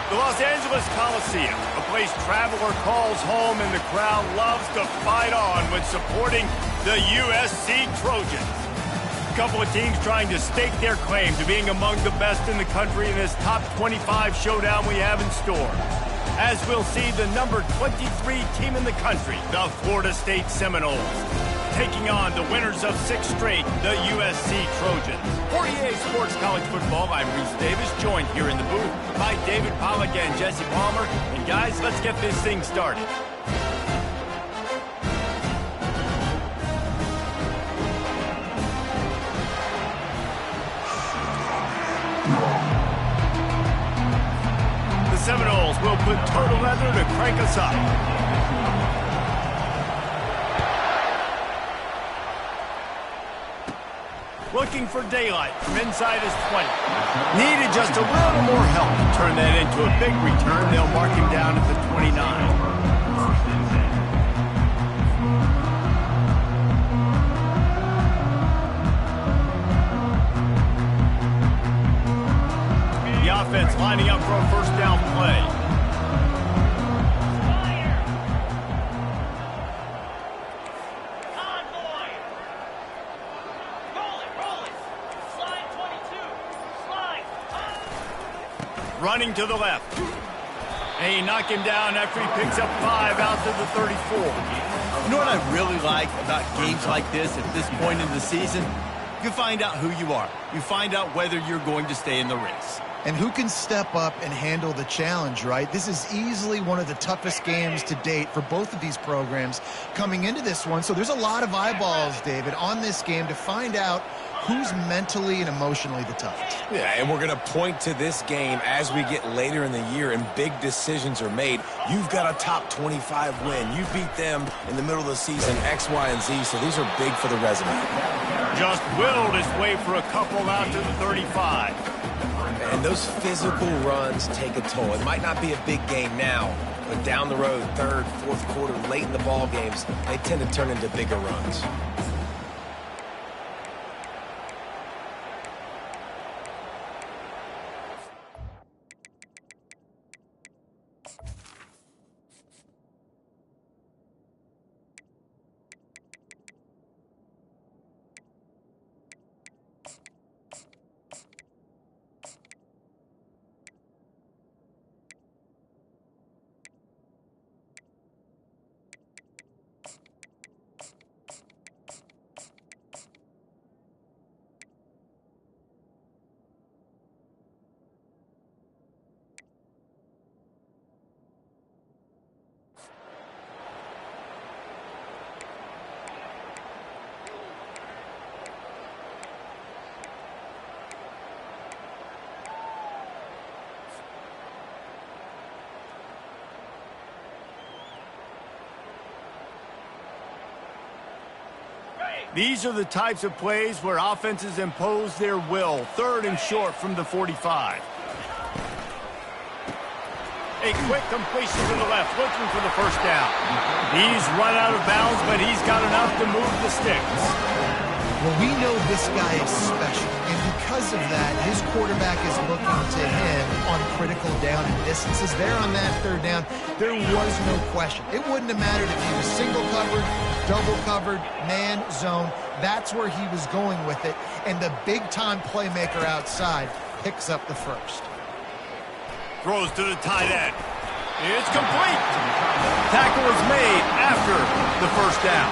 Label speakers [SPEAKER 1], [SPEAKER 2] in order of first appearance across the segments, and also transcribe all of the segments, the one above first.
[SPEAKER 1] The Los Angeles Coliseum, a place traveler calls home and the crowd loves to fight on when supporting the USC Trojans. A couple of teams trying to stake their claim to being among the best in the country in this top 25 showdown we have in store. As we'll see the number 23 team in the country, the Florida State Seminoles, taking on the winners of 6 straight, the USC Trojans. For EA Sports College Football, I'm Reese Davis, joined here in the booth by David Pollack and Jesse Palmer. And guys, let's get this thing started. The Seminoles will put total leather to crank us up. Looking for daylight from inside his 20. Needed just a little more help to turn that into a big return. They'll mark him down at the 29. The offense lining up for a first down play. Running to the left. And he knocked him down after he picks up 5 out to the 34.
[SPEAKER 2] You know what I really like about games like this at this point in the season? You find out who you are. You find out whether you're going to stay in the race.
[SPEAKER 3] And who can step up and handle the challenge, right? This is easily one of the toughest games to date for both of these programs coming into this one. So there's a lot of eyeballs, David, on this game to find out who's mentally and emotionally the toughest.
[SPEAKER 4] Yeah, and we're going to point to this game as we get later in the year and big decisions are made. You've got a top 25 win. You beat them in the middle of the season, X, Y, and Z, so these are big for the resume.
[SPEAKER 1] Just willed his way for a couple out to the 35.
[SPEAKER 4] And those physical runs take a toll. It might not be a big game now, but down the road, third, fourth quarter, late in the ball games, they tend to turn into bigger runs.
[SPEAKER 1] These are the types of plays where offenses impose their will. 3rd and short from the 45. A quick completion to the left, looking for the first down. He's run out of bounds, but he's got enough to move the sticks.
[SPEAKER 3] Well, we know this guy is special, and because of that, his quarterback is looking to him on critical down and distances. There on that 3rd down, there was no question. It wouldn't have mattered if he was single covered, double covered, man, zone. That's where he was going with it, and the big-time playmaker outside picks up the first.
[SPEAKER 1] Throws to the tight end. It's complete. Tackle is made after the first down.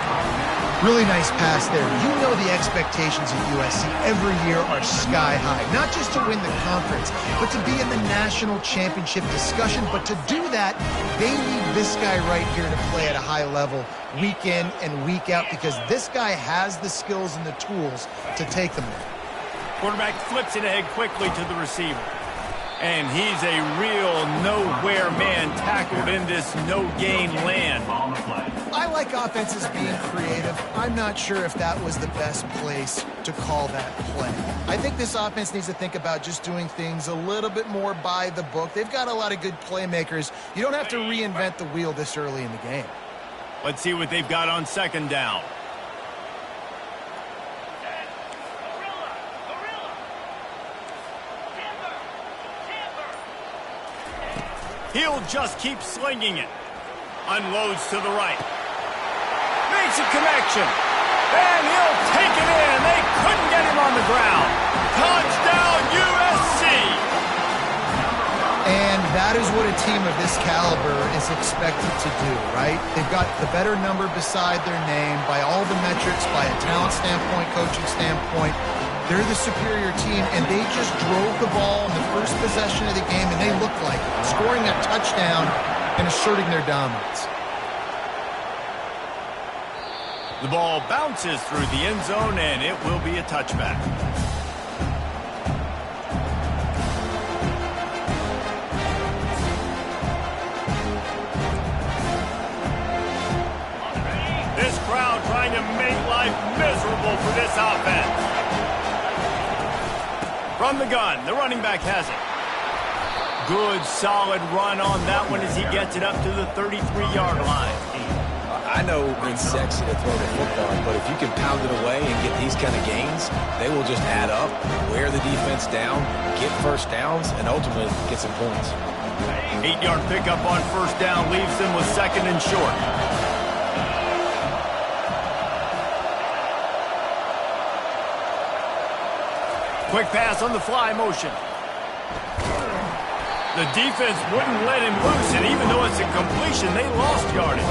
[SPEAKER 3] Really nice pass there. You know the expectations of USC every year are sky high. Not just to win the conference, but to be in the national championship discussion. But to do that, they need this guy right here to play at a high level week in and week out because this guy has the skills and the tools to take them there.
[SPEAKER 1] Quarterback flips it ahead quickly to the receiver. And he's a real nowhere man tackled in this no-gain land.
[SPEAKER 3] I like offenses being creative. I'm not sure if that was the best place to call that play. I think this offense needs to think about just doing things a little bit more by the book. They've got a lot of good playmakers. You don't have to reinvent the wheel this early in the game.
[SPEAKER 1] Let's see what they've got on 2nd down. He'll just keep slinging it. Unloads to the right. Makes a connection. And he'll take it in. They couldn't get him on the ground. Touchdown, USC!
[SPEAKER 3] And that is what a team of this caliber is expected to do, right? They've got the better number beside their name by all the metrics, by a talent standpoint, coaching standpoint. They're the superior team, and they just drove the ball in the first possession of the game, and they looked like it, scoring a touchdown and asserting their dominance.
[SPEAKER 1] The ball bounces through the end zone, and it will be a touchback. This crowd trying to make life miserable for this offense. From the gun, the running back has it. Good, solid run on that one as he gets it up to the 33-yard line.
[SPEAKER 4] I know it's sexy to throw the football, but if you can pound it away and get these kind of gains, they will just add up, wear the defense down, get first downs, and ultimately get some points.
[SPEAKER 1] 8-yard pickup on first down leaves them with second and short. Quick pass on the fly motion. The defense wouldn't let him loose, and even though it's a completion, they lost yardage.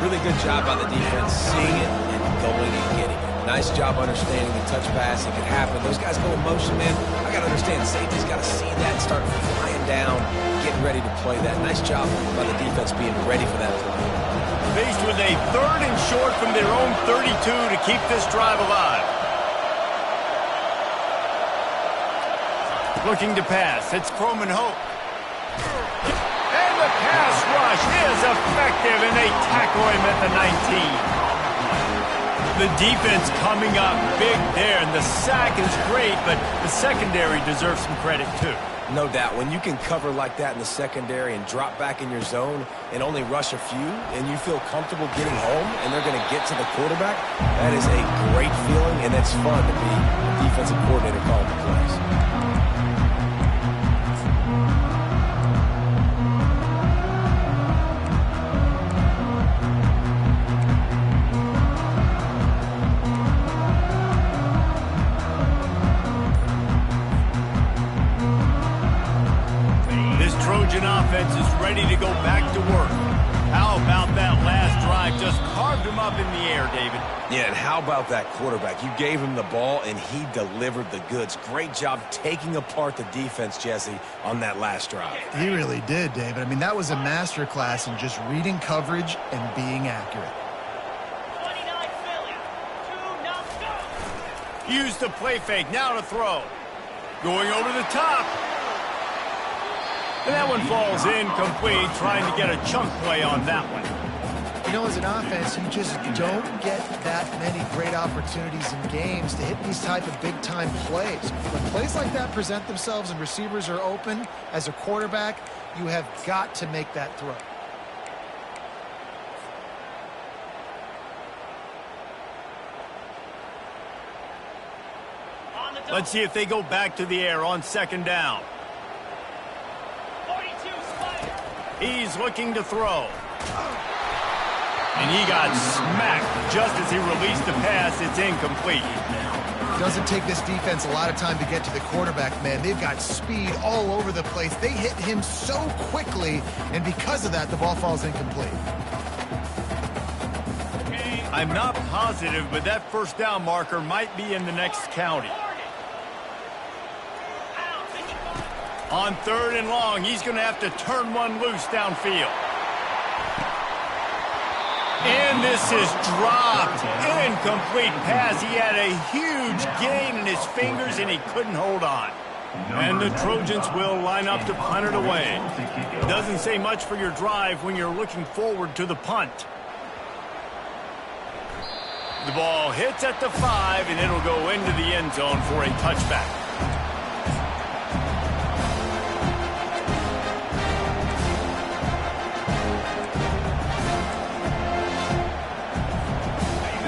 [SPEAKER 4] Really good job by the defense, seeing it and going and getting it. Nice job understanding the touch pass. It could happen. Those guys go in motion, man. I got to understand, safety's got to see that and start flying down, getting ready to play that. Nice job by the defense being ready for that play.
[SPEAKER 1] Faced with a third and short from their own 32 to keep this drive alive. Looking to pass. It's Croman Hope. And the pass rush is effective, and they tackle him at the 19. The defense coming up big there, and the sack is great, but the secondary deserves some credit too.
[SPEAKER 4] No doubt. When you can cover like that in the secondary and drop back in your zone and only rush a few, and you feel comfortable getting home, and they're going to get to the quarterback, that is a great feeling, and it's fun to be a defensive coordinator calling the plays.
[SPEAKER 1] Offense is ready to go back to work. How about that last drive? Just carved him up in the air, David.
[SPEAKER 4] Yeah, and how about that quarterback? You gave him the ball, and he delivered the goods. Great job taking apart the defense, Jesse, on that last drive.
[SPEAKER 3] He really did, David. I mean, that was a masterclass in just reading coverage and being accurate.
[SPEAKER 5] 29 Philly. 2 now go.
[SPEAKER 1] Use the play fake. Now to throw. Going over the top. And that one falls incomplete, trying to get a chunk play on that one.
[SPEAKER 3] You know, as an offense, you just don't get that many great opportunities in games to hit these type of big-time plays. When plays like that present themselves and receivers are open, as a quarterback, you have got to make that throw.
[SPEAKER 1] Let's see if they go back to the air on second down. He's looking to throw. And he got smacked just as he released the pass. It's incomplete.
[SPEAKER 3] Doesn't take this defense a lot of time to get to the quarterback, man. They've got speed all over the place. They hit him so quickly, and because of that, the ball falls incomplete.
[SPEAKER 1] I'm not positive, but that first down marker might be in the next county. On third and long, he's going to have to turn one loose downfield. And this is dropped. Incomplete pass. He had a huge gain in his fingers, and he couldn't hold on. And the Trojans will line up to punt it away. Doesn't say much for your drive when you're looking forward to the punt. The ball hits at the 5, and it'll go into the end zone for a touchback.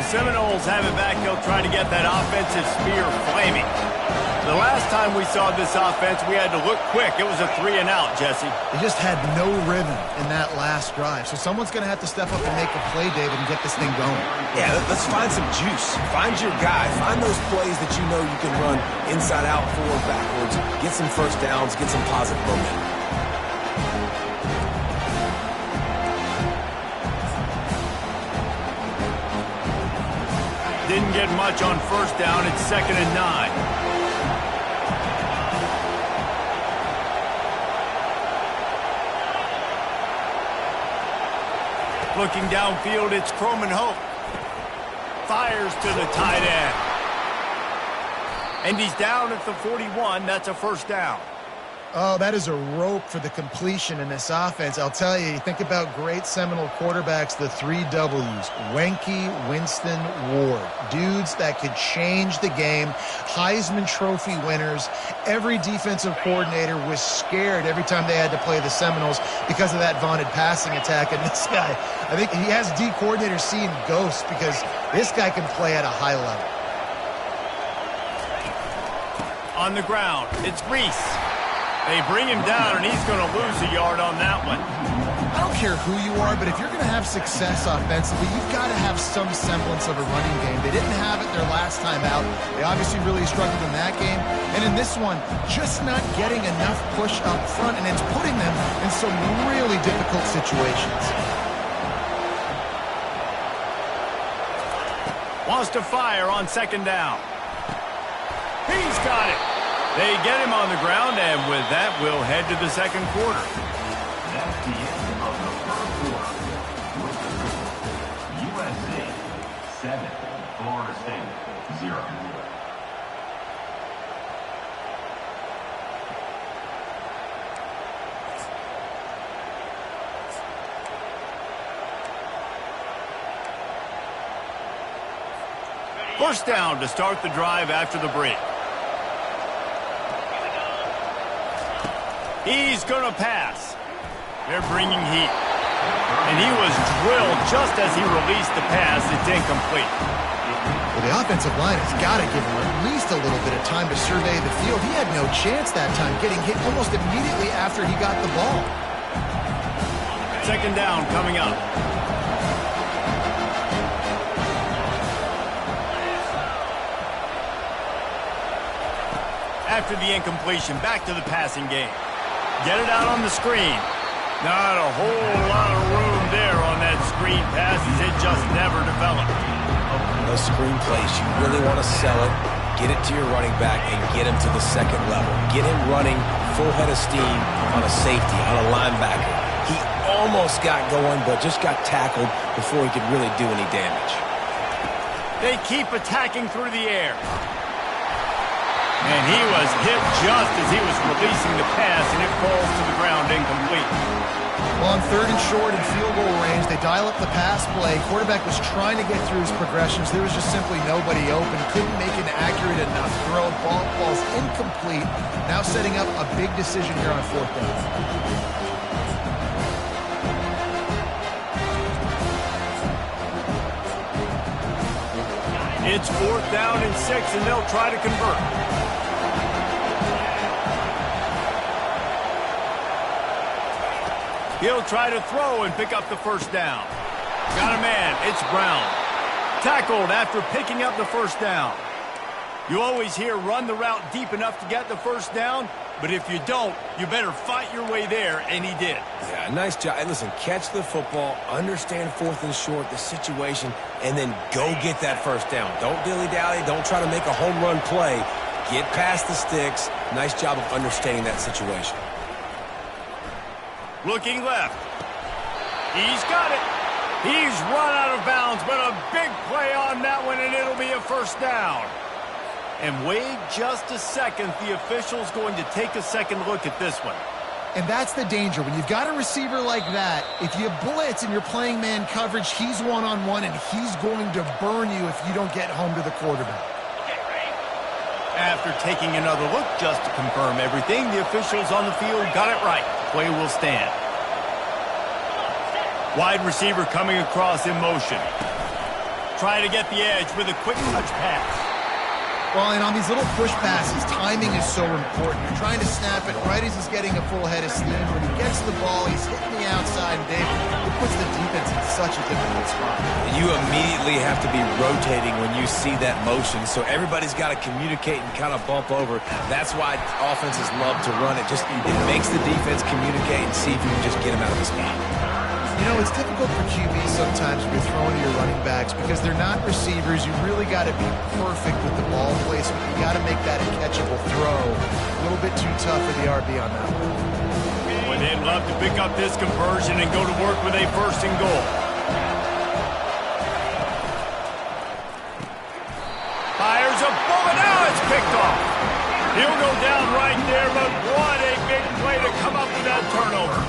[SPEAKER 1] Seminoles have it back. They'll try to get that offensive spear flaming. The last time we saw this offense, we had to look quick. It was a 3-and-out, Jesse.
[SPEAKER 3] They just had no rhythm in that last drive. So someone's going to have to step up and make a play, David, and get this thing going.
[SPEAKER 4] Yeah, let's find some juice. Find your guy. Find those plays that you know you can run inside out, forward, backwards. Get some first downs. Get some positive momentum.
[SPEAKER 1] Didn't get much on first down. It's 2nd and 9. Looking downfield, it's Croman Hope. Fires to the tight end. And he's down at the 41. That's a first down.
[SPEAKER 3] Oh, that is a rope for the completion in this offense. I'll tell you, you think about great Seminole quarterbacks, the 3 W's. Wenke, Winston, Ward. Dudes that could change the game. Heisman Trophy winners. Every defensive coordinator was scared every time they had to play the Seminoles because of that vaunted passing attack. And this guy, I think he has D coordinators seeing ghosts because this guy can play at a high level.
[SPEAKER 1] On the ground, it's Reese. They bring him down, and he's going to lose a yard on that one.
[SPEAKER 3] I don't care who you are, but if you're going to have success offensively, you've got to have some semblance of a running game. They didn't have it their last time out. They obviously really struggled in that game. And in this one, just not getting enough push up front, and it's putting them in some really difficult situations.
[SPEAKER 1] Wants to fire on 2nd down. He's got it. They get him on the ground, and with that, we'll head to the 2nd quarter.
[SPEAKER 6] That's the end of the first quarter. USA 7, Florida State 0.
[SPEAKER 1] First down to start the drive after the break. He's going to pass. They're bringing heat. And he was drilled just as he released the pass. It's incomplete.
[SPEAKER 3] Well, the offensive line has got to give him at least a little bit of time to survey the field. He had no chance that time, getting hit almost immediately after he got the ball.
[SPEAKER 1] 2nd down coming up. After the incompletion, back to the passing game. Get it out on the screen. Not a whole lot of room there on that screen pass as it just never developed.
[SPEAKER 4] Those screen plays, you really want to sell it, get it to your running back, and get him to the 2nd level. Get him running full head of steam on a safety, on a linebacker. He almost got going, but just got tackled before he could really do any damage.
[SPEAKER 1] They keep attacking through the air. And he was hit just as he was releasing the pass, and it falls to the ground incomplete.
[SPEAKER 3] Well, on 3rd and short and field goal range, they dial up the pass play. Quarterback was trying to get through his progressions. There was just simply nobody open. Couldn't make an accurate enough throw. Ball falls incomplete. Now setting up a big decision here on 4th down.
[SPEAKER 1] It's 4th down and 6, and they'll try to convert. He'll try to throw and pick up the first down. Got a man. It's Brown. Tackled after picking up the first down. You always hear run the route deep enough to get the first down, but if you don't, you better fight your way there, and he did.
[SPEAKER 4] Yeah, nice job. And listen, catch the football, understand 4th and short, the situation, and then go get that first down. Don't dilly-dally. Don't try to make a home run play. Get past the sticks. Nice job of understanding that situation.
[SPEAKER 1] Looking left. He's got it. He's run out of bounds, but a big play on that one, and it'll be a first down. And wait just a second. The official's going to take a second look at this one.
[SPEAKER 3] And that's the danger. When you've got a receiver like that, if you blitz and you're playing man coverage, he's one-on-one, and he's going to burn you if you don't get home to the quarterback.
[SPEAKER 1] After taking another look just to confirm everything, the officials on the field got it right. Play will stand. Wide receiver coming across in motion. Try to get the edge with a quick touch pass.
[SPEAKER 3] Well, and on these little push passes, timing is so important. You're trying to snap it right as he's getting a full head of steam. When he gets the ball, he's hitting the outside, and Dave, it puts the defense in such a difficult spot.
[SPEAKER 4] You immediately have to be rotating when you see that motion, so everybody's got to communicate and kind of bump over. That's why offenses love to run it. It makes the defense communicate and see if you can just get him out of the spot.
[SPEAKER 3] You know, it's difficult for QBs sometimes when you're throwing to your running backs because they're not receivers. You really got to be perfect with the ball placement. You got to make that a catchable throw. A little bit too tough for the RB on that one.
[SPEAKER 1] Boy, they'd love to pick up this conversion and go to work with a first and goal. Fires a bullet. Now it's picked off. He'll go down right there, but what a big play to come up with that turnover.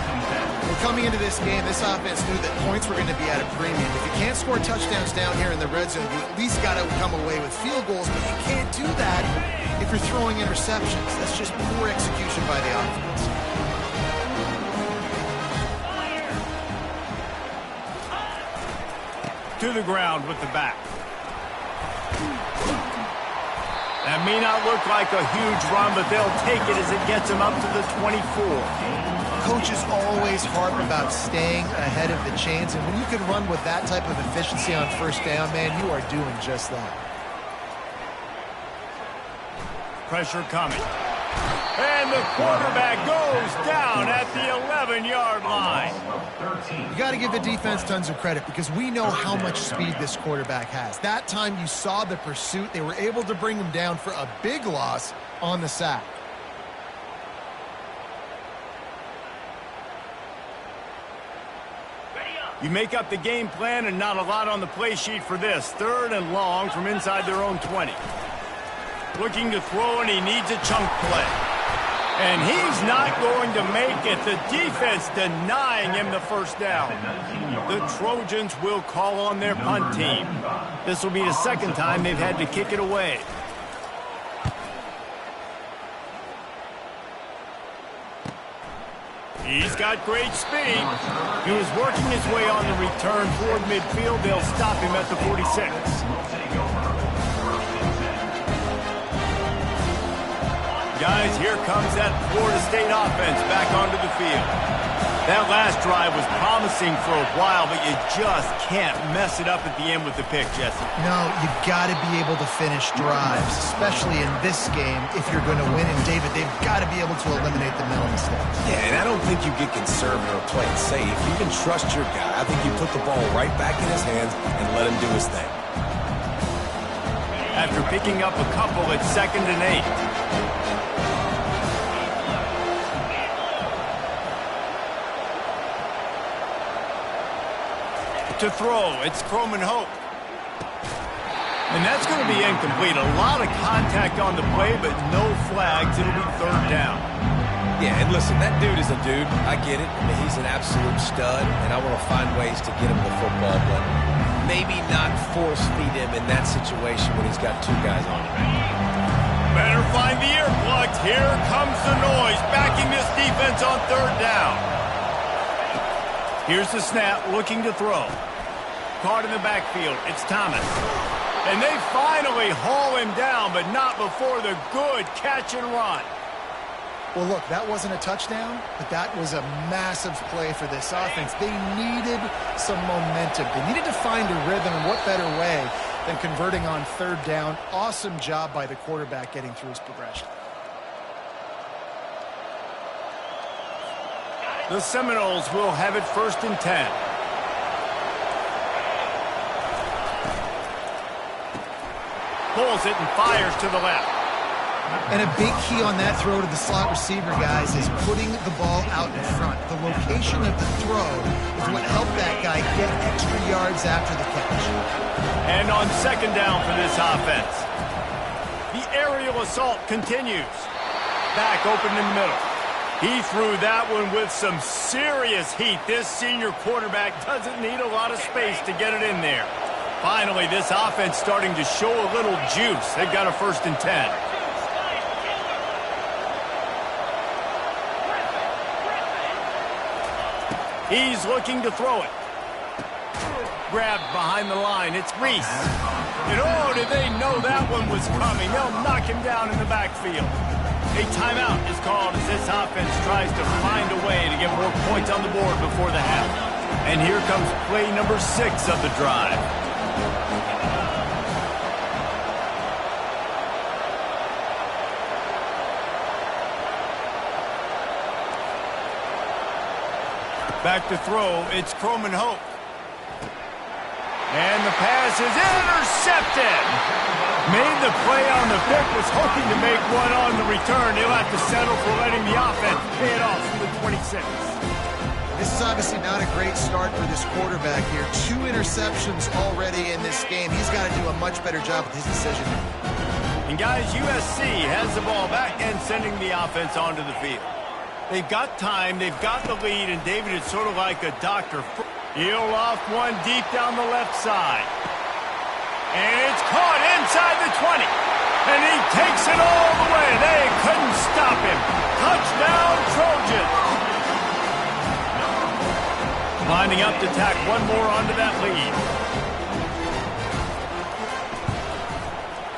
[SPEAKER 3] Coming into this game, this offense knew that points were going to be at a premium. If you can't score touchdowns down here in the red zone, you at least got to come away with field goals, but you can't do that if you're throwing interceptions. That's just poor execution by the offense.
[SPEAKER 1] To the ground with the back. That may not look like a huge run, but they'll take it as it gets them up to the 24.
[SPEAKER 3] Coaches always harp about staying ahead of the chains, and when you can run with that type of efficiency on first down, man, you are doing just that.
[SPEAKER 1] Pressure coming. And the quarterback goes down at the 11-yard line.
[SPEAKER 3] You got to give the defense tons of credit because we know how much speed this quarterback has. That time you saw the pursuit. They were able to bring him down for a big loss on the sack.
[SPEAKER 1] You make up the game plan and not a lot on the play sheet for this. 3rd and long from inside their own 20. Looking to throw, and he needs a chunk play. And he's not going to make it. The defense denying him the first down. The Trojans will call on their punt team. This will be the second time they've had to kick it away. He's got great speed. He was working his way on the return toward midfield. They'll stop him at the 46. Guys, here comes that Florida State offense back onto the field. That last drive was promising for a while, but you just can't mess it up at the end with the pick, Jesse.
[SPEAKER 3] No, you've got to be able to finish drives, especially in this game if you're going to win. And, David, they've got to be able to eliminate the mental mistakes.
[SPEAKER 4] Yeah, and I don't think you get conservative or play it safe. You can trust your guy. I think you put the ball right back in his hands and let him do his thing.
[SPEAKER 1] After picking up a couple, it's 2nd and 8. To throw, it's Croman Hope. And that's going to be incomplete. A lot of contact on the play, but no flags. It'll be 3rd down.
[SPEAKER 4] Yeah, and listen, that dude is a dude. I get it. I mean, he's an absolute stud, and I want to find ways to get him the football, but maybe not force feed him in that situation when he's got 2 guys on him.
[SPEAKER 1] Better find the earplugs. Here comes the noise, backing this defense on 3rd down. Here's the snap, looking to throw. Caught in the backfield, it's Thomas. And they finally haul him down, but not before the good catch and run.
[SPEAKER 3] Well, look, that wasn't a touchdown, but that was a massive play for this offense. They needed some momentum. They needed to find a rhythm, and what better way than converting on 3rd down. Awesome job by the quarterback getting through his progression.
[SPEAKER 1] The Seminoles will have it 1st and 10. Pulls it and fires to the left.
[SPEAKER 3] And a big key on that throw to the slot receiver, guys, is putting the ball out in front. The location of the throw is what helped that guy get extra yards after the catch.
[SPEAKER 1] And on 2nd down for this offense, the aerial assault continues. Back open in the middle. He threw that one with some serious heat. This senior quarterback doesn't need a lot of space to get it in there. Finally, this offense starting to show a little juice. They've got a 1st and 10. He's looking to throw it. grabbed behind the line. It's Reese. And oh, did they know that one was coming? They'll knock him down in the backfield. A timeout is called as this offense tries to find a way to get more points on the board before the half. And here comes play number 6 of the drive. Back to throw, it's Croman Hope. And the pass is intercepted. Made the play on the pick, was hoping to make one on the return. They'll have to settle for letting the offense pay it off from the 26.
[SPEAKER 3] This is obviously not a great start for this quarterback here. 2 interceptions already in this game. He's got to do a much better job with his decision.
[SPEAKER 1] And guys, USC has the ball back and sending the offense onto the field. They've got time, they've got the lead, and David is sort of like a doctor. He'll off one deep down the left side. And it's caught inside the 20. And he takes it all the way. They couldn't stop him. Touchdown, Trojans. Lining up to tack one more onto that lead.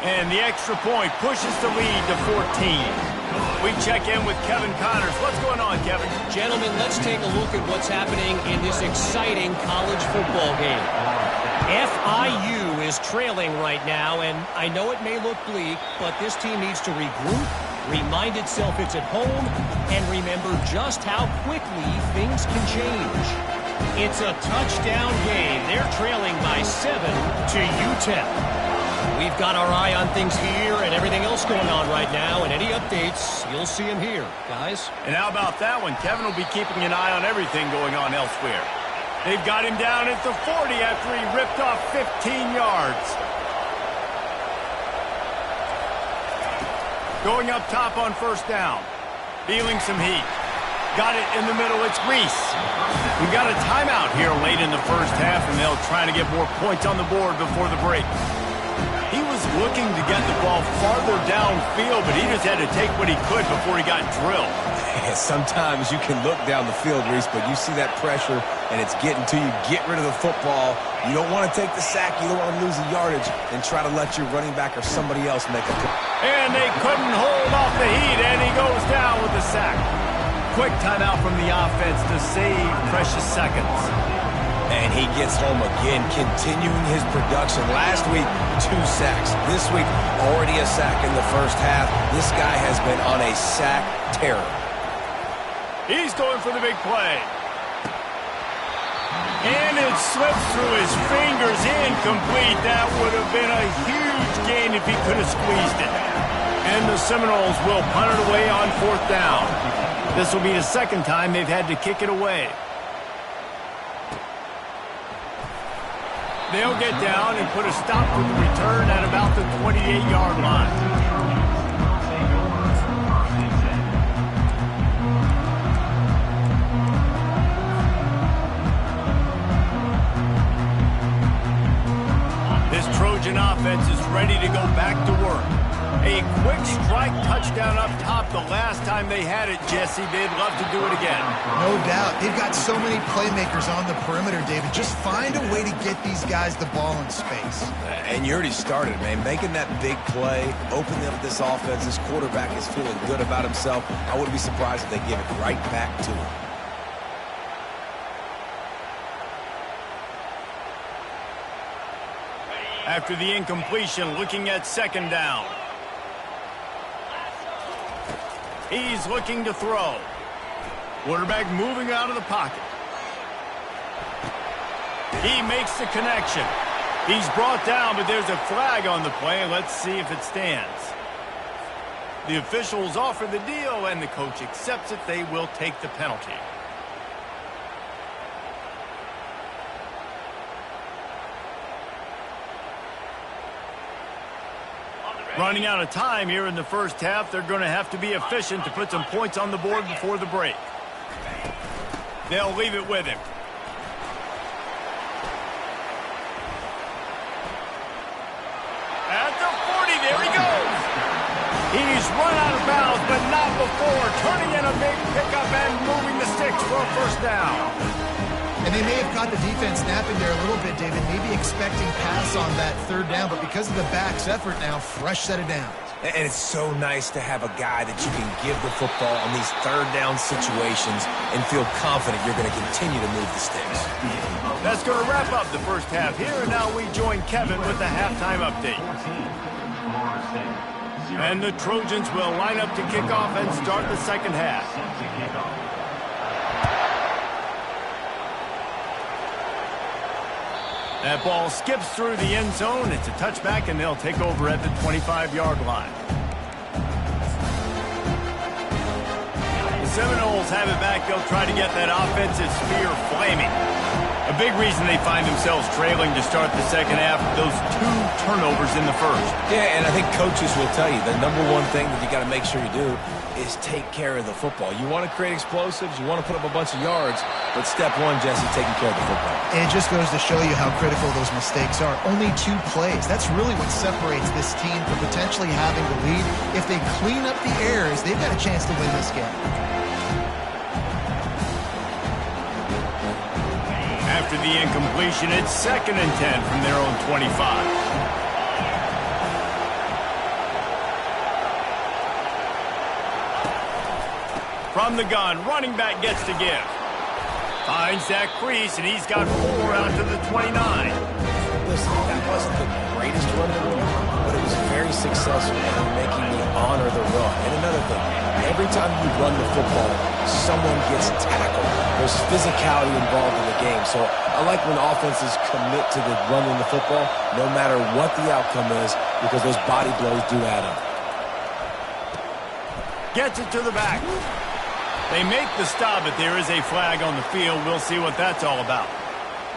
[SPEAKER 1] And the extra point pushes the lead to 14. We check in with Kevin Connors. What's going on, Kevin?
[SPEAKER 7] Gentlemen, let's take a look at what's happening in this exciting college football game. FIU is trailing right now, and I know it may look bleak, but this team needs to regroup, remind itself it's at home, and remember just how quickly things can change. It's a touchdown game. They're trailing by 7 to UTEP. We've got our eye on things here and everything else going on right now, and any updates, you'll see them here, guys.
[SPEAKER 1] And how about that one? Kevin will be keeping an eye on everything going on elsewhere. They've got him down at the 40 after he ripped off 15 yards. Going up top on first down. Feeling some heat. Got it in the middle. It's Reese. We've got a timeout here late in the first half, and they'll try to get more points on the board before the break. He was looking to get the ball farther downfield, but he just had to take what he could before he got drilled.
[SPEAKER 4] Sometimes you can look down the field, Reese, but you see that pressure, and it's getting to you. Get rid of the football. You don't want to take the sack. You don't want to lose the yardage, and try to let your running back or somebody else make a play.
[SPEAKER 1] And they couldn't hold off the heat, and he goes down with the sack. Quick timeout from the offense to save precious seconds.
[SPEAKER 4] And he gets home again, continuing his production. Last week, 2 sacks. This week, already a sack in the first half. This guy has been on a sack terror.
[SPEAKER 1] He's going for the big play. And it slips through his fingers, incomplete. That would have been a huge gain if he could have squeezed it. And the Seminoles will punt it away on 4th down. This will be the second time they've had to kick it away. They'll get down and put a stop to the return at about the 28-yard line. This Trojan offense is ready to go back to work. A quick strike touchdown up top the last time they had it, Jesse. They'd love to do it again.
[SPEAKER 3] No doubt. They've got so many playmakers on the perimeter, David. Just find a way to get these guys the ball in space.
[SPEAKER 4] And you already started, man. Making that big play, opening up this offense. This quarterback is feeling good about himself. I wouldn't be surprised if they give it right back to him.
[SPEAKER 1] After the incompletion, looking at 2nd down. He's looking to throw. Quarterback moving out of the pocket. He makes the connection. He's brought down, but there's a flag on the play. Let's see if it stands. The officials offer the deal, and the coach accepts it. They will take the penalty. Running out of time here in the first half. They're going to have to be efficient to put some points on the board before the break. They'll leave it with him. At the 40, there he goes. He's run out of bounds, but not before. Turning in a big pickup and moving the sticks for a first down.
[SPEAKER 3] And they may have caught the defense napping there a little bit, David, maybe expecting pass on that third down, but because of the back's effort now, fresh set of downs.
[SPEAKER 4] And it's so nice to have a guy that you can give the football on these third down situations and feel confident you're going to continue to move the sticks.
[SPEAKER 1] That's going to wrap up the first half here, and now we join Kevin with the halftime update. And the Trojans will line up to kick off and start the second half. That ball skips through the end zone. It's a touchback, and they'll take over at the 25-yard line. The Seminoles have it back. They'll try to get that offensive sphere flaming. A big reason they find themselves trailing to start the second half, those 2 turnovers in the first.
[SPEAKER 4] Yeah, and I think coaches will tell you the number one thing that you got to make sure you do is take care of the football. You want to create explosives, you want to put up a bunch of yards, but step one, Jesse, taking care of the football.
[SPEAKER 3] It just goes to show you how critical those mistakes are. Only 2 plays. That's really what separates this team from potentially having the lead. If they clean up the errors, they've got a chance to win this game.
[SPEAKER 1] After the incompletion, it's 2nd and 10 from their own 25. From the gun, running back gets to give. Finds that crease, and he's got 4 out to the 29.
[SPEAKER 4] Listen, that wasn't the greatest run in the world, but it was very successful in making me honor the run. And another thing, every time you run the football, someone gets tackled. There's physicality involved in the game. So I like when offenses commit to the running the football, no matter what the outcome is, because those body blows do add up.
[SPEAKER 1] Gets it to the back. They make the stop, but there is a flag on the field. We'll see what that's all about.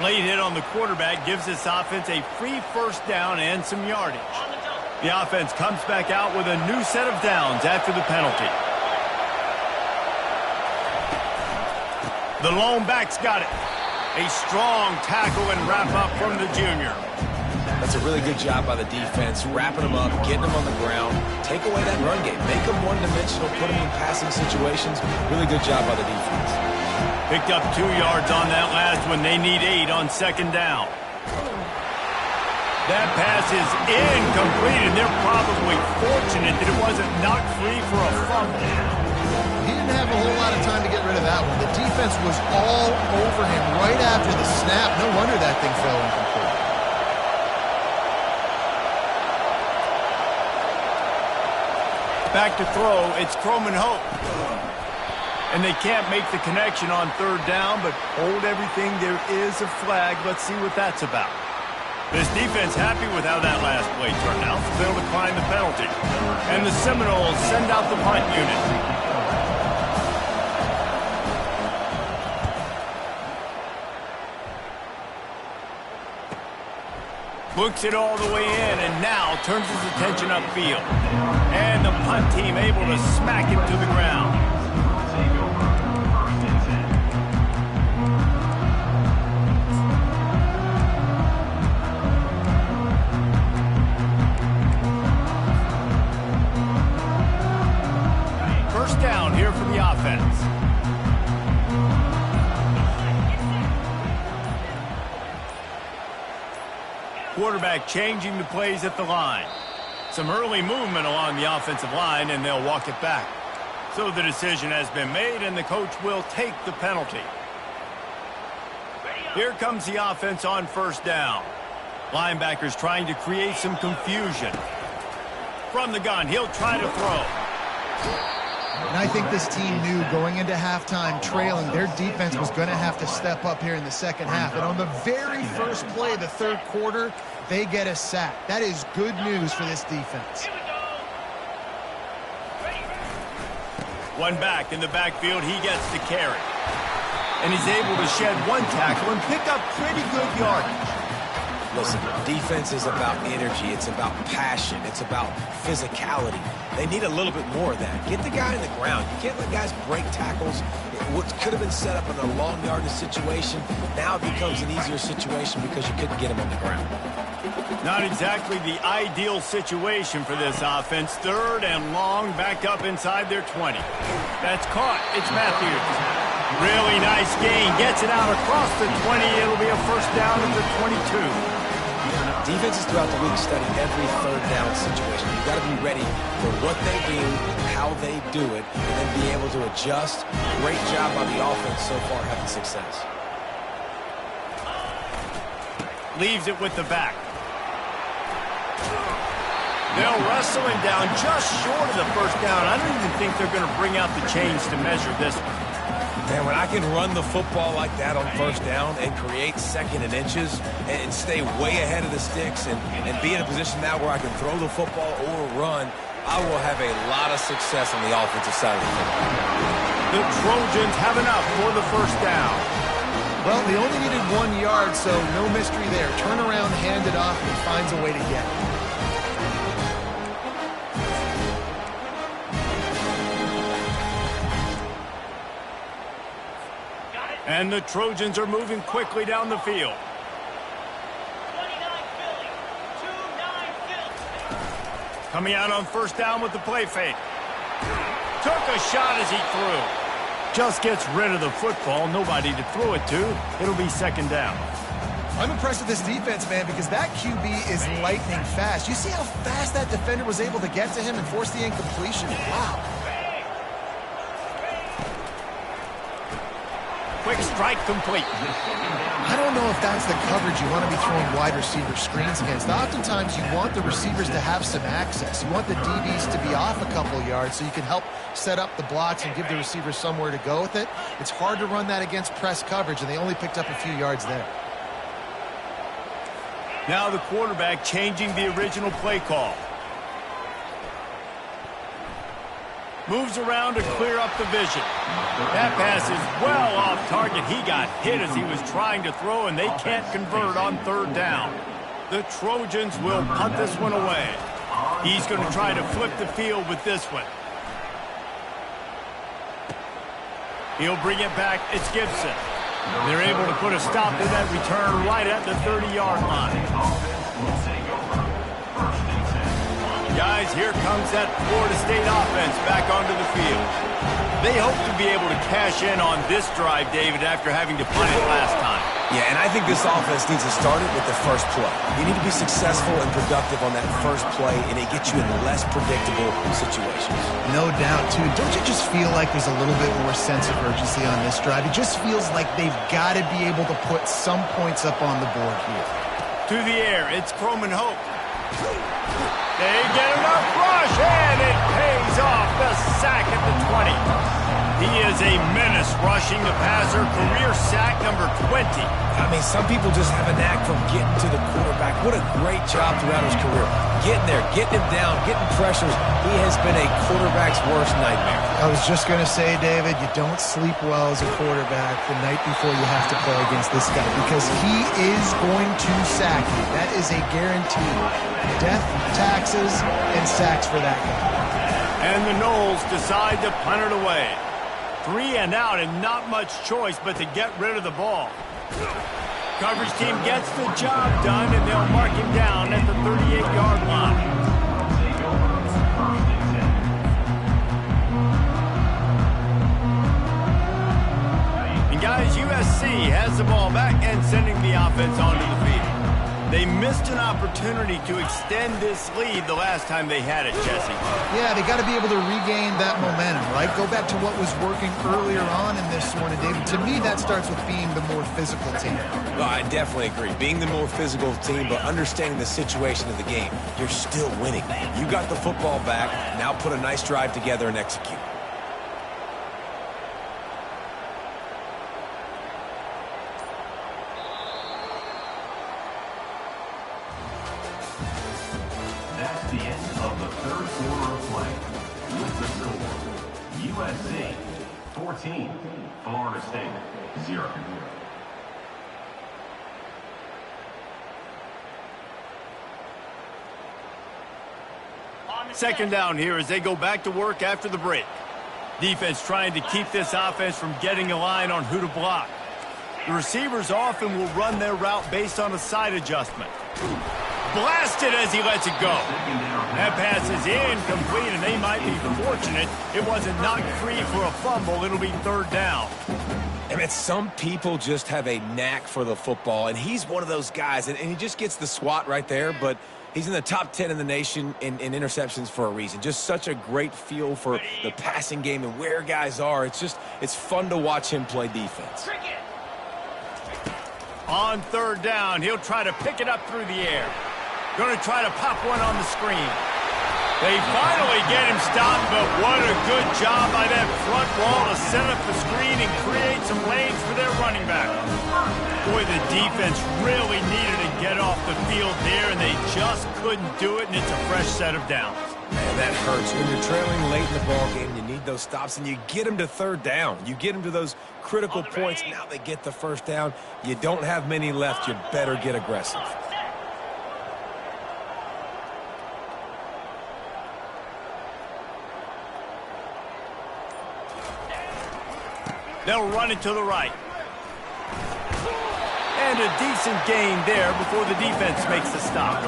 [SPEAKER 1] Late hit on the quarterback gives this offense a free first down and some yardage. The offense comes back out with a new set of downs after the penalty. The lone back's got it. A strong tackle and wrap up from the junior.
[SPEAKER 4] That's a really good job by the defense, wrapping them up, getting them on the ground, take away that run game, make them one-dimensional, put them in passing situations. Really good job by the defense.
[SPEAKER 1] Picked up 2 yards on that last one. They need 8 on 2nd down. That pass is incomplete, and they're probably fortunate that it wasn't knocked free for a fumble.
[SPEAKER 3] He didn't have a whole lot of time to get rid of that one. The defense was all over him right after the snap. No wonder that thing fell incomplete.
[SPEAKER 1] Back to throw, it's Croman Hope. And they can't make the connection on 3rd down, but hold everything, there is a flag. Let's see what that's about. This defense happy with how that last play turned out, so they'll decline the penalty. And the Seminoles send out the punt unit. Looks it all the way in, and now turns his attention upfield. And the punt team able to smack it to the ground. First down here for the offense. Quarterback changing the plays at the line. Some early movement along the offensive line, and they'll walk it back. So the decision has been made, and the coach will take the penalty. Here comes the offense on 1st down. Linebackers trying to create some confusion. From the gun, he'll try to throw.
[SPEAKER 3] And I think this team knew going into halftime trailing, their defense was going to have to step up here in the second half. And on the very first play of the 3rd quarter, they get a sack. That is good news for this defense.
[SPEAKER 1] One back in the backfield, he gets to carry. And he's able to shed 1 tackle and pick up pretty good yardage.
[SPEAKER 4] Listen, defense is about energy. It's about passion. It's about physicality. They need a little bit more of that. Get the guy in the ground. You can't let guys break tackles. What could have been set up in a long yardage situation, now it becomes an easier situation because you couldn't get him on the ground.
[SPEAKER 1] Not exactly the ideal situation for this offense. 3rd and long, back up inside their 20. That's caught. It's Matthews. Really nice gain. Gets it out across the 20. It'll be a first down at the 22.
[SPEAKER 4] Defenses throughout the week study every third down situation. You've got to be ready for what they do, how they do it, and then be able to adjust. Great job by the offense so far having success.
[SPEAKER 1] Leaves it with the back. They'll wrestle him down just short of the first down. I don't even think they're going to bring out the chains to measure this one.
[SPEAKER 4] Man, when I can run the football like that on first down and create second and inches and stay way ahead of the sticks and be in a position now where I can throw the football or run, I will have a lot of success on the offensive side of the football.
[SPEAKER 1] The Trojans have enough for the first down.
[SPEAKER 3] Well, they only needed 1 yard, so no mystery there. Turn around, hand it off, and he finds a way to get it.
[SPEAKER 1] And the Trojans are moving quickly down the field.
[SPEAKER 5] 29 Philly. 2-9 Philly.
[SPEAKER 1] Coming out on first down with the play fake. Took a shot as he threw. Just gets rid of the football. Nobody to throw it to. It'll be second down.
[SPEAKER 3] I'm impressed with this defense, man, because that QB is lightning fast. You see how fast that defender was able to get to him and force the incompletion? Wow.
[SPEAKER 1] Quick strike complete.
[SPEAKER 3] I don't know if that's the coverage you want to be throwing wide receiver screens against. Oftentimes, you want the receivers to have some access. You want the DBs to be off a couple yards so you can help set up the blocks and give the receivers somewhere to go with it. It's hard to run that against press coverage, and they only picked up a few yards there.
[SPEAKER 1] Now the quarterback changing the original play call. Moves around to clear up the vision. That pass is well off target. He got hit as he was trying to throw, and they can't convert on third down. The Trojans will punt this one away. He's going to try to flip the field with this one. He'll bring it back. It's Gibson. They're able to put a stop to that return right at the 30-yard line. Guys, here comes that Florida State offense back onto the field. They hope to be able to cash in on this drive, David, after having to punt it last time.
[SPEAKER 4] Yeah, and I think this offense needs to start it with the first play. You need to be successful and productive on that first play, and it gets you in less predictable situations.
[SPEAKER 3] No doubt, too. Don't you just feel like there's a little bit more sense of urgency on this drive? It just feels like they've got to be able to put some points up on the board here.
[SPEAKER 1] To the air, it's Croman Hope. They get enough rush, and it pays off. The sack at the 20. He is a menace rushing the passer. Career sack number 20.
[SPEAKER 4] I mean, some people just have a knack for getting to the quarterback. What a great job throughout his career. Getting there, getting him down, getting pressures. He has been a quarterback's worst nightmare.
[SPEAKER 3] I was just going to say, David, you don't sleep well as a quarterback the night before you have to play against this guy because he is going to sack you. That is a guarantee. Death, taxes, and sacks for that guy.
[SPEAKER 1] And the Noles decide to punt it away. 3 and out and not much choice but to get rid of the ball. Coverage team gets the job done, and they'll mark him down at the 38-yard line. And guys, USC has the ball back and sending the offense onto the field. They missed an opportunity to extend this lead the last time they had it, Jesse.
[SPEAKER 3] Yeah, they got to be able to regain that momentum, right? Go back to what was working earlier on in this one, and David, to me, that starts with being the more physical team.
[SPEAKER 4] Well, I definitely agree. Being the more physical team, but understanding the situation of the game. You're still winning. You got the football back. Now put a nice drive together and execute.
[SPEAKER 6] That's the end of the third quarter of play. With the score, USC 14, Florida State 0.
[SPEAKER 1] Second down here as they go back to work after the break. Defense trying to keep this offense from getting a line on who to block. The receivers often will run their route based on a side adjustment. Blasted as he lets it go. That pass is incomplete, and they might be fortunate it wasn't knocked free for a fumble. It'll be third down.
[SPEAKER 4] Man, some people just have a knack for the football, and he's one of those guys, and he just gets the swat right there, but he's in the top 10 in the nation in interceptions for a reason. Just such a great feel for the passing game and where guys are. It's fun to watch him play defense.
[SPEAKER 1] On third down, he'll try to pick it up through the air. Going to try to pop one on the screen. They finally get him stopped, but what a good job by that front wall to set up the screen and create some lanes for their running back. Boy, the defense really needed to get off the field there, and they just couldn't do it, and it's a fresh set of downs.
[SPEAKER 4] Man, that hurts. When you're trailing late in the ball game, you need those stops, and you get them to third down. You get them to those critical points. Now they get the first down. You don't have many left. You better get aggressive.
[SPEAKER 1] They'll run it to the right. And a decent gain there before the defense makes the stop.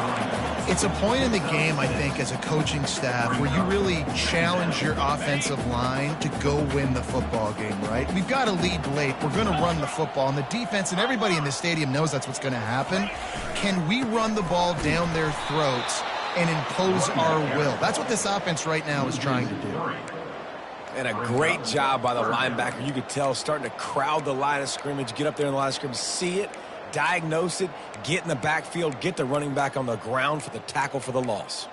[SPEAKER 3] It's a point in the game, I think, as a coaching staff where you really challenge your offensive line to go win the football game, right? We've got to lead late. We're going to run the football. And the defense and everybody in the stadium knows that's what's going to happen. Can we run the ball down their throats and impose our will? That's what this offense right now is trying to do.
[SPEAKER 4] And a great job by the linebacker. You could tell starting to crowd the line of scrimmage, get up there in the line of scrimmage, see it, diagnose it, get in the backfield, get the running back on the ground for the tackle for the loss.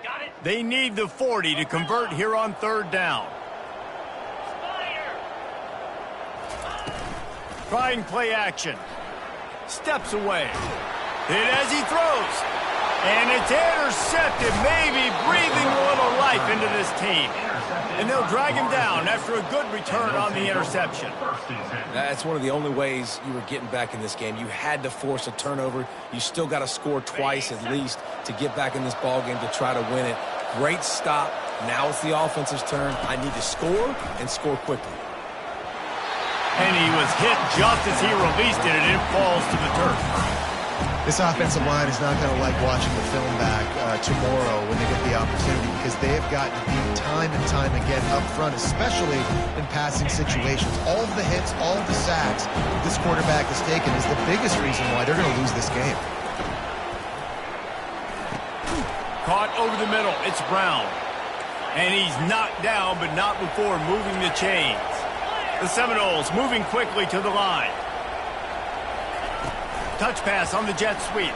[SPEAKER 5] Got it.
[SPEAKER 1] They need the 40 to convert here on third down. Trying play action. Steps away. Hit as he throws. And it's intercepted, maybe breathing a little life into this team. And they'll drag him down after a good return on the interception.
[SPEAKER 4] That's one of the only ways you were getting back in this game. You had to force a turnover. You still got to score twice at least to get back in this ball game to try to win it. Great stop. Now it's the offense's turn. I need to score and score quickly.
[SPEAKER 1] And he was hit just as he released it, and it falls to the turf.
[SPEAKER 3] This offensive line is not going to like watching the film back tomorrow when they get the opportunity, because they have gotten beat time and time again up front, especially in passing situations. All of the hits, all of the sacks this quarterback has taken is the biggest reason why they're going to lose this game.
[SPEAKER 1] Caught over the middle. It's Brown. And he's knocked down, but not before moving the chains. The Seminoles moving quickly to the line. Touch pass on the jet sweep.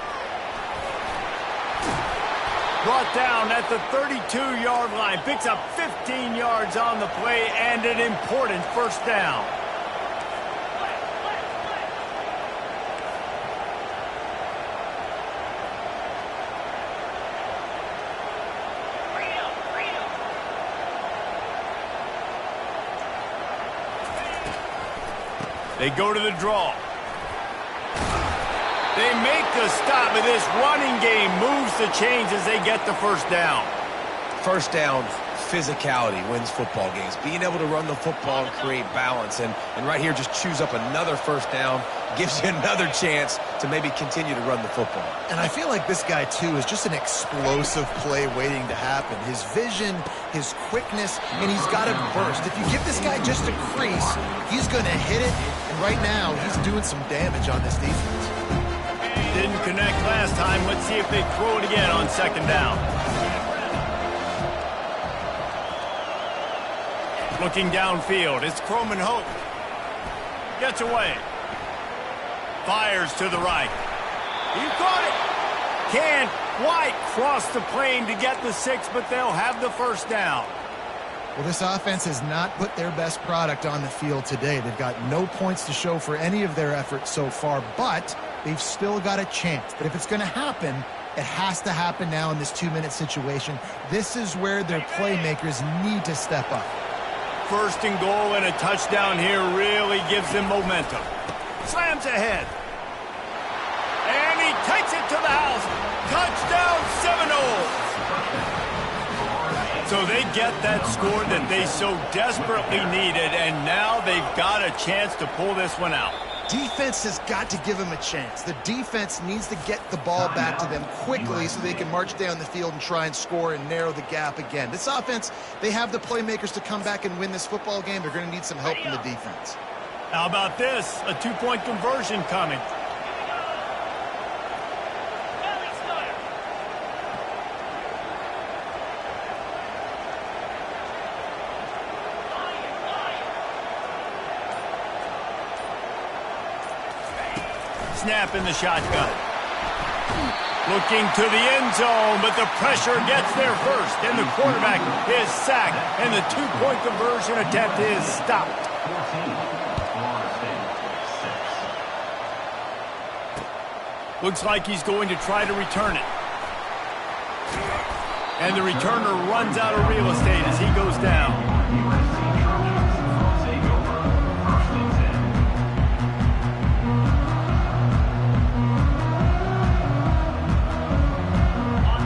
[SPEAKER 1] Brought down at the 32-yard line. Picks up 15 yards on the play and an important first down. They go to the draw. They make the stop, but this running game moves the chains as they get the first down.
[SPEAKER 4] First down, physicality wins football games. Being able to run the football and create balance. And right here, just choose up another first down. Gives you another chance to maybe continue to run the football.
[SPEAKER 3] And I feel like this guy, too, is just an explosive play waiting to happen. His vision, his quickness, and he's got to burst. If you give this guy just a crease, he's going to hit it. And right now, he's doing some damage on this defense.
[SPEAKER 1] Didn't connect last time. Let's see if they throw it again on second down. Looking downfield, it's Croman Hope. Gets away. Fires to the right. He caught it. Can't quite cross the plane to get the 6, but they'll have the first down.
[SPEAKER 3] Well, this offense has not put their best product on the field today. They've got no points to show for any of their efforts so far, but they've still got a chance. But if it's going to happen, it has to happen now in this 2-minute situation. This is where their playmakers need to step up.
[SPEAKER 1] First and goal and a touchdown here really gives them momentum. Slams ahead. And he takes it to the house. Touchdown Seminoles. So they get that score that they so desperately needed, and now they've got a chance to pull this one out.
[SPEAKER 3] defense has got to give him a chance. The defense needs to get the ball back to them quickly so they can march down the field and try and score and narrow the gap again. This offense, they have the playmakers to come back and win this football game. They're going to need some help from the defense.
[SPEAKER 1] How about this? A two-point conversion coming. Snap in the shotgun. Looking to the end zone, but the pressure gets there first, and the quarterback is sacked, and the two-point conversion attempt is stopped.
[SPEAKER 6] 14, Florida State, 6.
[SPEAKER 1] Looks like he's going to try to return it. And the returner runs out of real estate as he goes down.
[SPEAKER 6] USC Trojans take over, 1st and 10.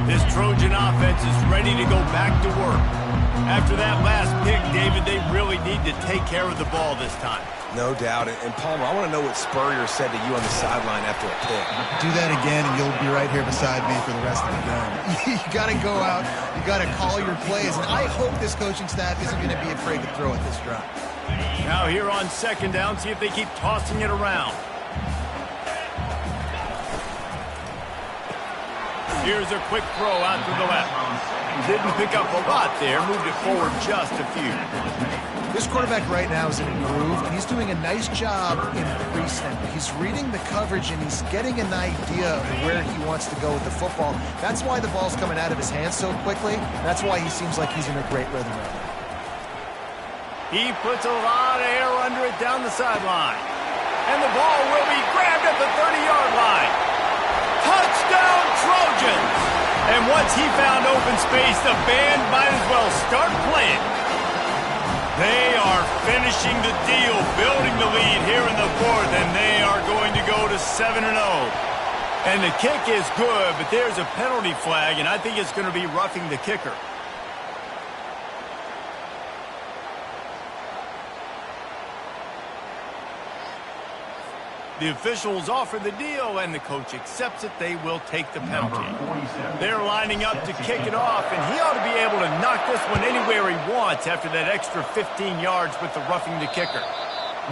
[SPEAKER 1] This Trojan offense is ready to go back to work. After that last pick, David, they really need to take care of the ball this time.
[SPEAKER 4] No doubt. And Palmer, I want to know what Spurrier said to you on the sideline after a pick.
[SPEAKER 3] Do that again, and you'll be right here beside me for the rest of the game. You got to go out. You got to call your plays. And I hope this coaching staff isn't going to be afraid to throw at this drive.
[SPEAKER 1] Now here on 2nd down, see if they keep tossing it around. Here's a quick throw out to the left. Didn't pick up a lot there, moved it forward just a few.
[SPEAKER 3] This quarterback right now is in a groove, and he's doing a nice job in pre-snap. He's reading the coverage, and he's getting an idea of where he wants to go with the football. That's why the ball's coming out of his hands so quickly. That's why he seems like he's in a great rhythm right now.
[SPEAKER 1] He puts a lot of air under it down the sideline. And the ball will be grabbed at the 30-yard line. Touchdown, Trojans! And once he found open space, the band might as well start playing. They are finishing the deal, building the lead here in the 4th, and they are going to go to 7-0. And the kick is good, but there's a penalty flag, and I think it's going to be roughing the kicker. The officials offer the deal, and the coach accepts it. They will take the penalty. They're lining up to kick it off, and he ought to be able to knock this one anywhere he wants after that extra 15 yards with the roughing the kicker.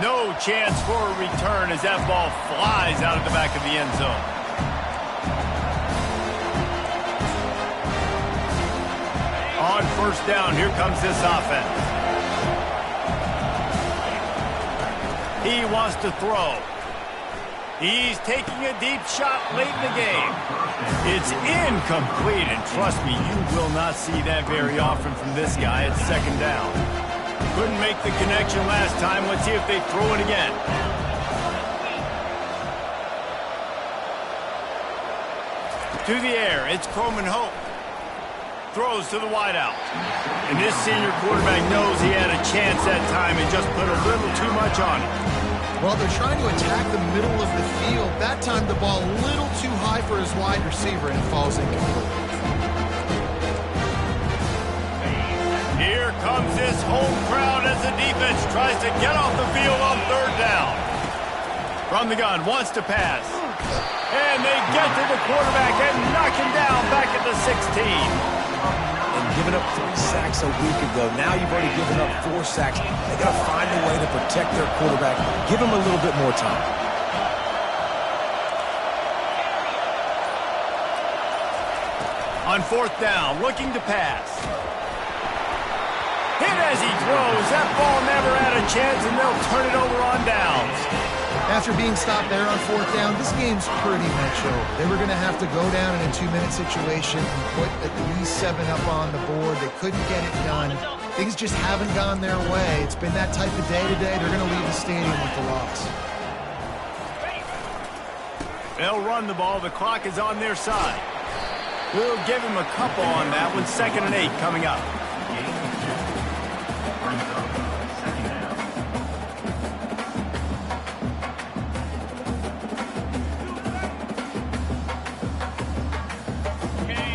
[SPEAKER 1] No chance for a return as that ball flies out of the back of the end zone. On 1st down, here comes this offense. He wants to throw. He's taking a deep shot late in the game. It's incomplete, and trust me, you will not see that very often from this guy at 2nd down. Couldn't make the connection last time. Let's see if they throw it again. To the air, it's Croman Hope. Throws to the wideout. And this senior quarterback knows he had a chance that time and just put a little too much on it.
[SPEAKER 3] Well, they're trying to attack the middle of the field. That time the ball a little too high for his wide receiver, and it falls incomplete.
[SPEAKER 1] Here comes this home crowd as the defense tries to get off the field on 3rd down. From the gun, wants to pass. And they get to the quarterback and knock him down back at the 16.
[SPEAKER 4] And giving up 3 sacks a week ago. Now you've already given up 4 sacks. They got to find a way to protect their quarterback. Give him a little bit more time.
[SPEAKER 1] On 4th down, looking to pass. Hit as he throws. That ball never had a chance, and they'll turn it over on downs.
[SPEAKER 3] After being stopped there on 4th down, this game's pretty much over. They were going to have to go down in a 2-minute situation and put at least 7 up on the board. They couldn't get it done. Things just haven't gone their way. It's been that type of day today. They're going to leave the stadium with the loss.
[SPEAKER 1] They'll run the ball. The clock is on their side. We'll give him a couple on that one. 2nd and 8 coming up.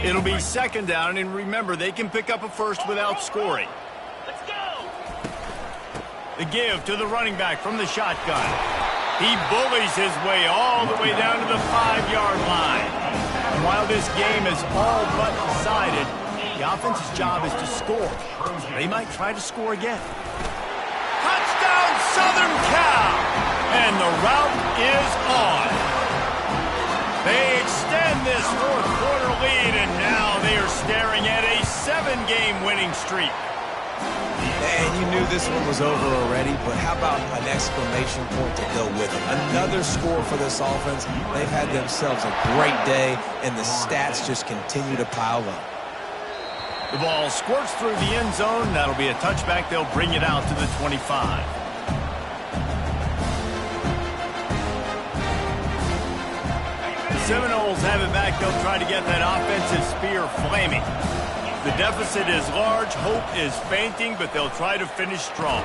[SPEAKER 1] It'll be 2nd down, and remember, they can pick up a first without scoring.
[SPEAKER 5] Let's go.
[SPEAKER 1] The give to the running back from the shotgun. He bullies his way all the way down to the 5-yard line. And while this game is all but decided, the offense's job is to score. They might try to score again. Touchdown, Southern Cal! And the route is on. They extend this fourth-quarter lead, and now they are staring at a 7-game winning streak.
[SPEAKER 4] And you knew this one was over already, but how about an exclamation point to go with it? Another score for this offense. They've had themselves a great day, and the stats just continue to pile up.
[SPEAKER 1] The ball squirts through the end zone. That'll be a touchback. They'll bring it out to the 25. The Seminoles have it back. They'll try to get that offensive spear flaming. The deficit is large. Hope is fainting, but they'll try to finish strong.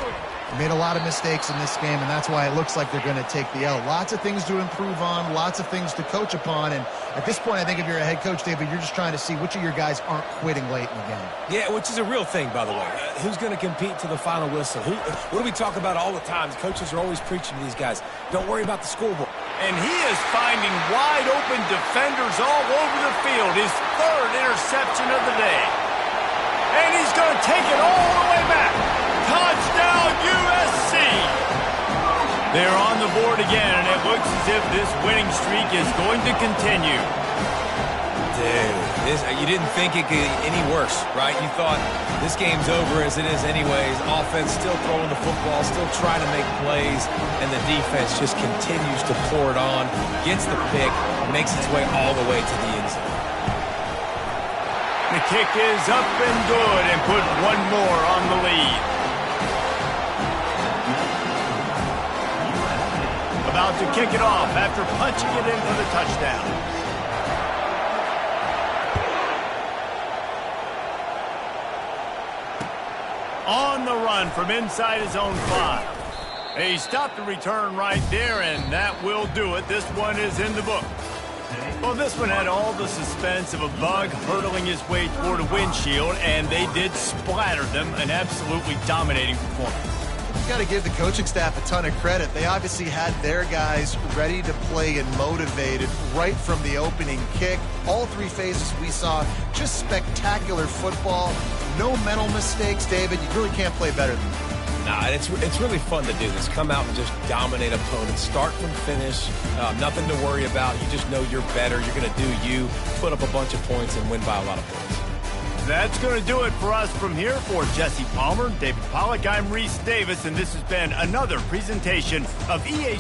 [SPEAKER 3] They made a lot of mistakes in this game, and that's why it looks like they're going to take the L. Lots of things to improve on, lots of things to coach upon, and at this point, I think if you're a head coach, David, you're just trying to see which of your guys aren't quitting late in the game.
[SPEAKER 4] Yeah, which is a real thing, by the way. Who's going to compete to the final whistle? What do we talk about all the time? Coaches are always preaching to these guys. Don't worry about the scoreboard.
[SPEAKER 1] And he is finding wide-open defenders all over the field. His third interception of the day. And he's going to take it all the way back. Touchdown, USC! They're on the board again, and it looks as if this winning streak is going to continue.
[SPEAKER 4] Dude, you didn't think it could get any worse, right? You thought this game's over as it is anyways. Offense still throwing the football, still trying to make plays, and the defense just continues to pour it on, gets the pick, makes its way all the way to the end zone.
[SPEAKER 1] The kick is up and good and put one more on the lead. About to kick it off after punching it in for the touchdown. On the run from inside his own 5. He stopped the return right there, and that will do it. This one is in the book. Well, this one had all the suspense of a bug hurtling his way toward a windshield, and they did splatter them. An absolutely dominating performance.
[SPEAKER 3] You got to give the coaching staff a ton of credit. They obviously had their guys ready to play and motivated right from the opening kick. All three phases we saw, just spectacular football. No mental mistakes, David. You really can't play better than that.
[SPEAKER 4] Nah, and it's really fun to do this. Come out and just dominate opponents. Start from finish. Nothing to worry about. You just know you're better. You're going to do you, put up a bunch of points, and win by a lot of points.
[SPEAKER 1] That's going to do it for us from here. For Jesse Palmer, David Pollack, I'm Reese Davis, and this has been another presentation of EA.